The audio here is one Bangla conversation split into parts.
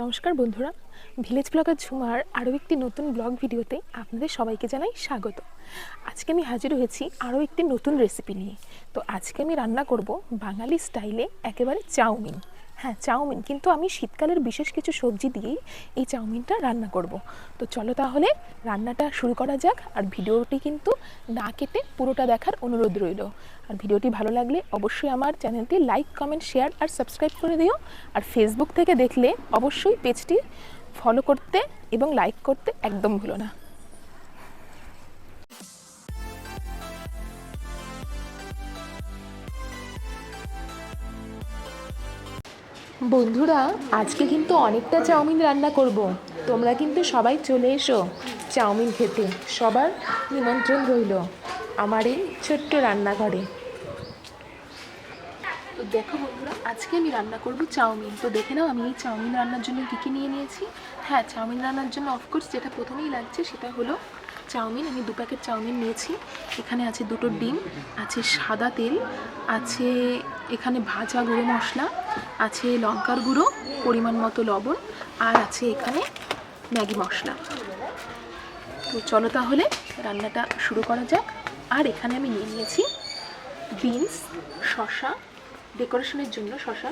নমস্কার বন্ধুরা, ভিলেজ ব্লগার ঝুমার আরও একটি নতুন ব্লগ ভিডিওতে আপনাদের সবাইকে জানাই স্বাগত। আজকে আমি হাজির হয়েছি আরও একটি নতুন রেসিপি নিয়ে। তো আজকে আমি রান্না করব বাঙালি স্টাইলে একেবারে চাউমিন। হ্যাঁ, চাউমিন, কিন্তু আমি শীতকালের বিশেষ কিছু সবজি দিয়েই এই চাউমিনটা রান্না করব। তো চলো তাহলে রান্নাটা শুরু করা যাক। আর ভিডিওটি কিন্তু না কেটে পুরোটা দেখার অনুরোধ রইল। আর ভিডিওটি ভালো লাগলে অবশ্যই আমার চ্যানেলটি লাইক, কমেন্ট, শেয়ার আর সাবস্ক্রাইব করে দিও। আর ফেসবুক থেকে দেখলে অবশ্যই পেজটি ফলো করতে এবং লাইক করতে একদম ভুলো না। বন্ধুরা, আজকে কিন্তু অনেকটা চাউমিন রান্না করব। তোমরা কিন্তু সবাই চলে এসো চাউমিন খেতে। সবার নিমন্ত্রণ রইল আমার এই ছোট্ট রান্নাঘরে। তো দেখো বন্ধুরা, আজকে আমি রান্না করব চাউমিন। তো দেখে নাও আমি এই চাউমিন রান্নার জন্য কী কী নিয়ে নিয়েছি। হ্যাঁ, চাউমিন রান্নার জন্য অফকোর্স যেটা প্রথমেই লাগছে সেটা হলো চাউমিন। আমি 2 প্যাকেট চাউমিন নিয়েছি। এখানে আছে 2টো ডিম, আছে সাদা তেল, আছে এখানে ভাজা গুঁড়ো মশলা, আছে লঙ্কার গুঁড়ো, পরিমাণ মতো লবণ, আর আছে এখানে ম্যাগি মশলা। তো চলো তাহলে রান্নাটা শুরু করা যাক। আর এখানে আমি নিয়ে নিয়েছি বিনস, শসা, ডেকোরেশনের জন্য শসা,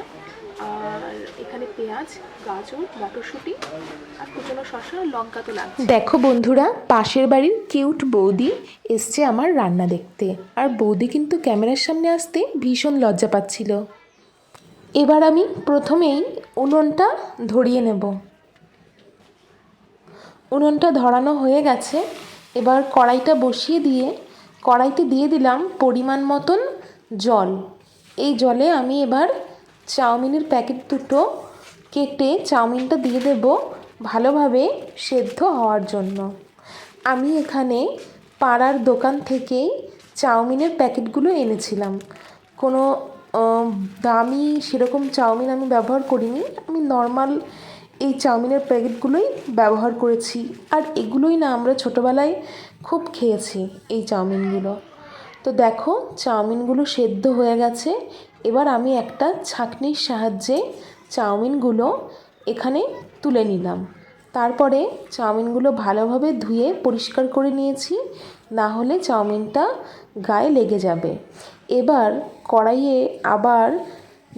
আর এখানে পেঁয়াজ, গাজর, মটরশুঁটি আর কুচনো শসা, লঙ্কা তো লাগছে। দেখো বন্ধুরা, পাশের বাড়ির কিউট বৌদি এসছে আমার রান্না দেখতে। আর বৌদি কিন্তু ক্যামেরার সামনে আসতে ভীষণ লজ্জা পাচ্ছিল। এবার আমি প্রথমেই উনুনটা ধরিয়ে নেব। উনুনটা ধরানো হয়ে গেছে। এবার কড়াইটা বসিয়ে দিয়ে কড়াইতে দিয়ে দিলাম পরিমাণ মতন জল। এই জলে আমি এবার চাউমিনের প্যাকেট দুটো কেটে চাউমিনটা দিয়ে দেব ভালোভাবে সেদ্ধ হওয়ার জন্য। আমি এখানে পাড়ার দোকান থেকেই চাউমিনের প্যাকেটগুলো এনেছিলাম। কোনো দামি সেরকম চাউমিন আমি ব্যবহার করিনি। আমি নর্মাল এই চাউমিনের প্যাকেটগুলোই ব্যবহার করেছি। আর এগুলোই না আমরা ছোটোবেলায় খুব খেয়েছি এই চাউমিনগুলো। তো দেখো, চাউমিনগুলো সেদ্ধ হয়ে গেছে। এবার আমি একটা ছাঁকনির সাহায্যে চাউমিনগুলো এখানে তুলে নিলাম। তারপরে চাউমিনগুলো ভালোভাবে ধুয়ে পরিষ্কার করে নিয়েছি, না হলে চাউমিনটা গায়ে লেগে যাবে। এবার কড়াইয়ে আবার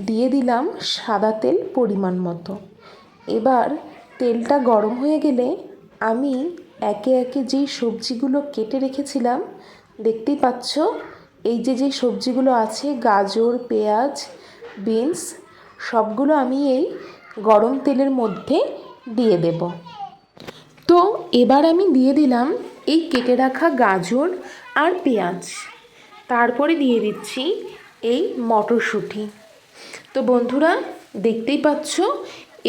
দিয়ে দিলাম সাদা তেল পরিমাণ মতো। এবার তেলটা গরম হয়ে গেলে আমি একে একে যেই সবজিগুলো কেটে রেখেছিলাম, দেখতেই পাচ্ছ, এই যে সবজিগুলো আছে, গাজর, পেঁয়াজ, বিনস, সবগুলো আমি এই গরম তেলের মধ্যে দিয়ে দেব। তো এবার আমি দিয়ে দিলাম এই কেটে রাখা গাজর আর পেঁয়াজ। তারপরে দিয়ে দিচ্ছি এই মটরশুঁটি। তো বন্ধুরা, দেখতেই পাচ্ছ,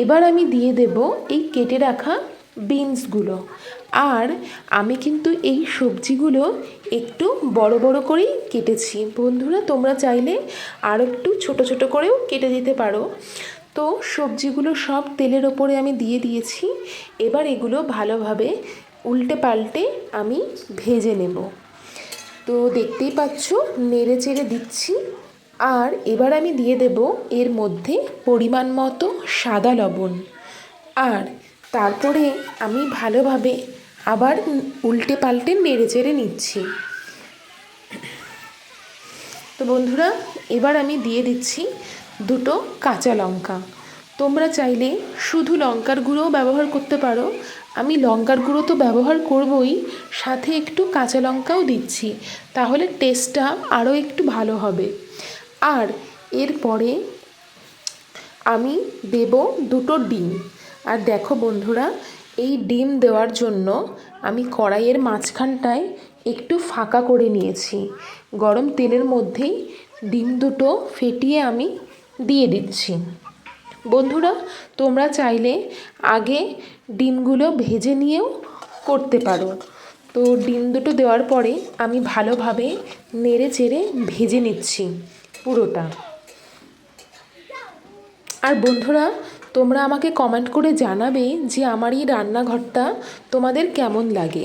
এবার আমি দিয়ে দেব এই কেটে রাখা বিনসগুলো। আর আমি কিন্তু এই সবজিগুলো একটু বড় বড় করেই কেটেছি। বন্ধুরা, তোমরা চাইলে আরও একটু ছোট ছোট করেও কেটে দিতে পারো। তো সবজিগুলো সব তেলের ওপরে আমি দিয়ে দিয়েছি। এবার এগুলো ভালোভাবে উল্টে পাল্টে আমি ভেজে নেব। তো দেখতেই পাচ্ছ, নেড়ে চেড়ে দিচ্ছি। আর এবার আমি দিয়ে দেব এর মধ্যে পরিমাণ মতো সাদা লবণ। আর তারপরে আমি ভালোভাবে আবার উল্টে পাল্টে নেড়ে চেড়ে নিচ্ছি। তো বন্ধুরা, এবার আমি দিয়ে দিচ্ছি 2টো কাঁচা লঙ্কা। তোমরা চাইলে শুধু লঙ্কার গুঁড়োও ব্যবহার করতে পারো। আমি লঙ্কার গুঁড়ো তো ব্যবহার করবই, সাথে একটু কাঁচা লঙ্কাও দিচ্ছি, তাহলে টেস্টটা আরও একটু ভালো হবে। আর এরপরে আমি দেব 2টো ডিম। আর দেখো বন্ধুরা, এই ডিম দেওয়ার জন্য আমি কড়াইয়ের মাঝখানটায় একটু ফাঁকা করে নিয়েছি। গরম তেলের মধ্যেই ডিম দুটো ফেটিয়ে আমি দিয়ে দিচ্ছি। বন্ধুরা, তোমরা চাইলে আগে ডিমগুলো ভেজে নিয়েও করতে পারো। তো ডিম দুটো দেওয়ার পরে আমি ভালোভাবে নেড়ে চেড়ে ভেজে নিচ্ছি পুরোটা। আর বন্ধুরা, তোমরা আমাকে কমেন্ট করে জানাবে যে আমার এই রান্নাঘরটা তোমাদের কেমন লাগে।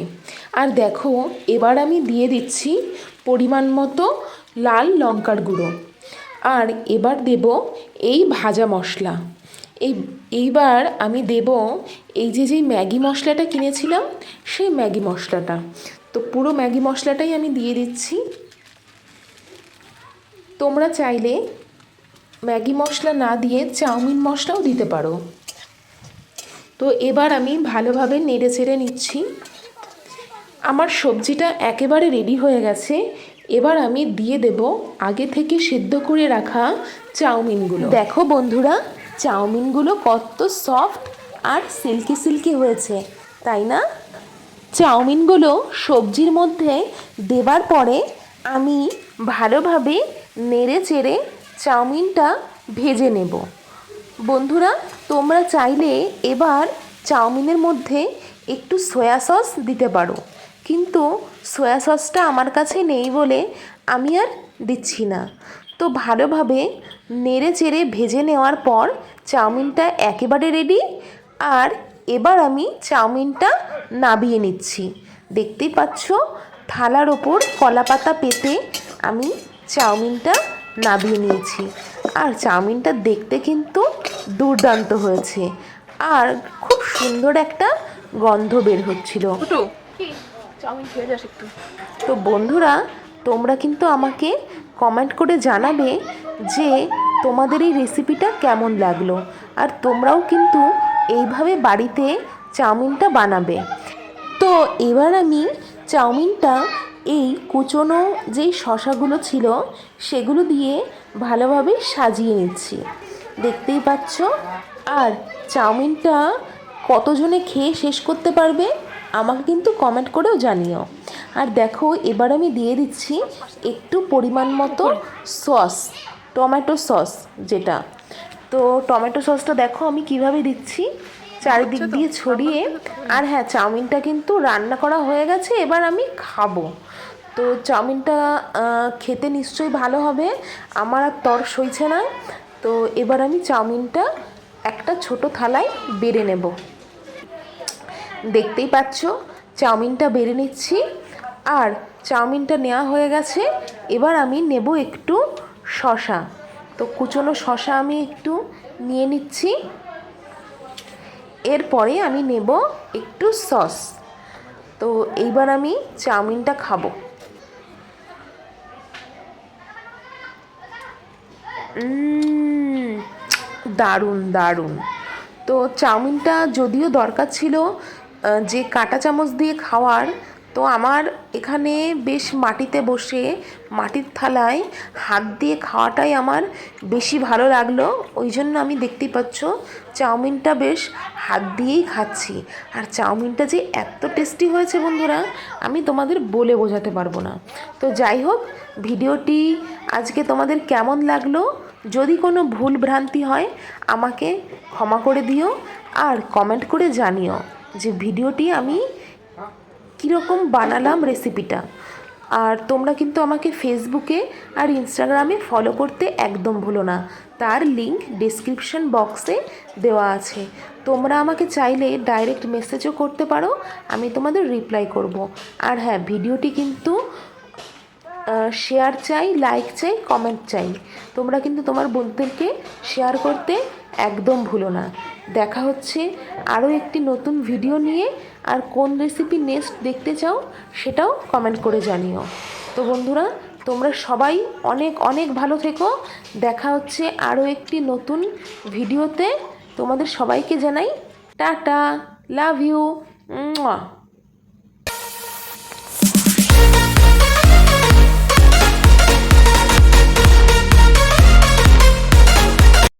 আর দেখো, এবার আমি দিয়ে দিচ্ছি পরিমাণ মতো লাল লঙ্কার গুঁড়ো। আর এবার দেব এই ভাজা মশলা। এইবার আমি দেব এই যে যেই ম্যাগি মশলাটা কিনেছিলাম সেই ম্যাগি মশলাটা। তো পুরো ম্যাগি মশলাটাই আমি দিয়ে দিচ্ছি। তোমরা চাইলে ম্যাগি মশলা না দিয়ে চাউমিন মশলাও দিতে পারো। তো এবার আমি ভালোভাবে নেড়ে চেড়ে নিচ্ছি। আমার সবজিটা একেবারে রেডি হয়ে গেছে। এবার আমি দিয়ে দেব আগে থেকে সেদ্ধ করে রাখা চাউমিনগুলো। দেখো বন্ধুরা, চাউমিনগুলো কত সফট আর সিল্কি সিল্কি হয়েছে, তাই না? চাউমিনগুলো সবজির মধ্যে দেবার পরে আমি ভালোভাবে নেড়ে চেড়ে চাউমিনটা ভেজে নেব। বন্ধুরা, তোমরা চাইলে এবার চাউমিনের মধ্যে একটু সয়া সস দিতে পারো, কিন্তু সয়া সসটা আমার কাছে নেই বলে আমি আর দিচ্ছি না। তো ভালোভাবে নেড়ে চেড়ে ভেজে নেওয়ার পর চাউমিনটা একেবারে রেডি। আর এবার আমি চাউমিনটা নাবিয়ে নিচ্ছি। দেখতেই পাচ্ছ, থালার ওপর কলাপাতা পেতে আমি চাউমিনটা নাবিয়ে নিয়েছি। আর চাউমিনটা দেখতে কিন্তু দুর্দান্ত হয়েছে, আর খুব সুন্দর একটা গন্ধ বের হচ্ছিল। চাউমিন খেয়ে যাস একটু। তো বন্ধুরা, তোমরা কিন্তু আমাকে কমেন্ট করে জানাবে যে তোমাদের এই রেসিপিটা কেমন লাগলো, আর তোমরাও কিন্তু এইভাবে বাড়িতে চাউমিনটা বানাবে। তো এবার আমি চাউমিনটা এই কুচনো যেই শসাগুলো ছিল সেগুলো দিয়ে ভালোভাবে সাজিয়ে নিচ্ছি, দেখতেই পাচ্ছ। আর চাউমিনটা কতজনে খেয়ে শেষ করতে পারবে আমাকে কিন্তু কমেন্ট করেও জানিও। আর দেখো, এবার আমি দিয়ে দিচ্ছি একটু পরিমাণ মতো সস, টমেটো সস যেটা। তো টমেটো সসটা দেখো আমি কিভাবে দিচ্ছি, চারিদিক দিয়ে ছড়িয়ে। আর হ্যাঁ, চাউমিনটা কিন্তু রান্না করা হয়ে গেছে, এবার আমি খাবো। তো চাউমিনটা খেতে নিশ্চয়ই ভালো হবে, আমার আর তর সইছে না। তো এবার আমি চাউমিনটা একটা ছোট থালায় বেড়ে নেব। দেখতেই পাচ্ছ, চাউমিনটা বেড়ে নিচ্ছি। আর চাউমিনটা নেওয়া হয়ে গেছে, এবার আমি নেব একটু শসা। তো কুচনো শসা আমি একটু নিয়ে নিচ্ছি। এরপরে আমি নেব একটু সস। তো এইবার আমি চাউমিনটা খাবো। দারুণ দারুণ। তো চাউমিনটা যদিও দরকার ছিল যে কাঁটা চামচ দিয়ে খাওয়ার, তো আমার এখানে বেশ মাটিতে বসে মাটির থালায় হাত দিয়ে খাওয়াটাই আমার বেশি ভালো লাগলো। ওই জন্য আমি দেখতেই পাচ্ছ চাউমিনটা বেশ হাত দিয়েই খাচ্ছি। আর চাউমিনটা যে এত টেস্টি হয়েছে বন্ধুরা, আমি তোমাদের বলে বোঝাতে পারবো না। তো যাই হোক, ভিডিওটি আজকে তোমাদের কেমন লাগলো, যদি কোনো ভুল ভ্রান্তি হয় আমাকে ক্ষমা করে দিও, আর কমেন্ট করে জানিও যে ভিডিওটি আমি কীরকম বানালাম রেসিপিটা। আর তোমরা কিন্তু আমাকে ফেসবুকে আর ইনস্টাগ্রামে ফলো করতে একদম ভুলো না, তার লিংক ডেসক্রিপশন বক্সে দেওয়া আছে। তোমরা আমাকে চাইলে ডাইরেক্ট মেসেজও করতে পারো, আমি তোমাদের রিপ্লাই করব। আর হ্যাঁ, ভিডিওটি কিন্তু শেয়ার চাই, লাইক চাই, কমেন্ট চাই। তোমরা কিন্তু তোমার বন্ধুদেরকে শেয়ার করতে একদম ভুলো না। দেখা হচ্ছে আরও একটি নতুন ভিডিও নিয়ে। আর কোন রেসিপি নেক্সট দেখতে চাও সেটাও কমেন্ট করে জানিও। তো বন্ধুরা, তোমরা সবাই অনেক অনেক ভালো থেকো। দেখা হচ্ছে আরও একটি নতুন ভিডিওতে। তোমাদের সবাইকে জানাই টাটা, লাভ ইউ।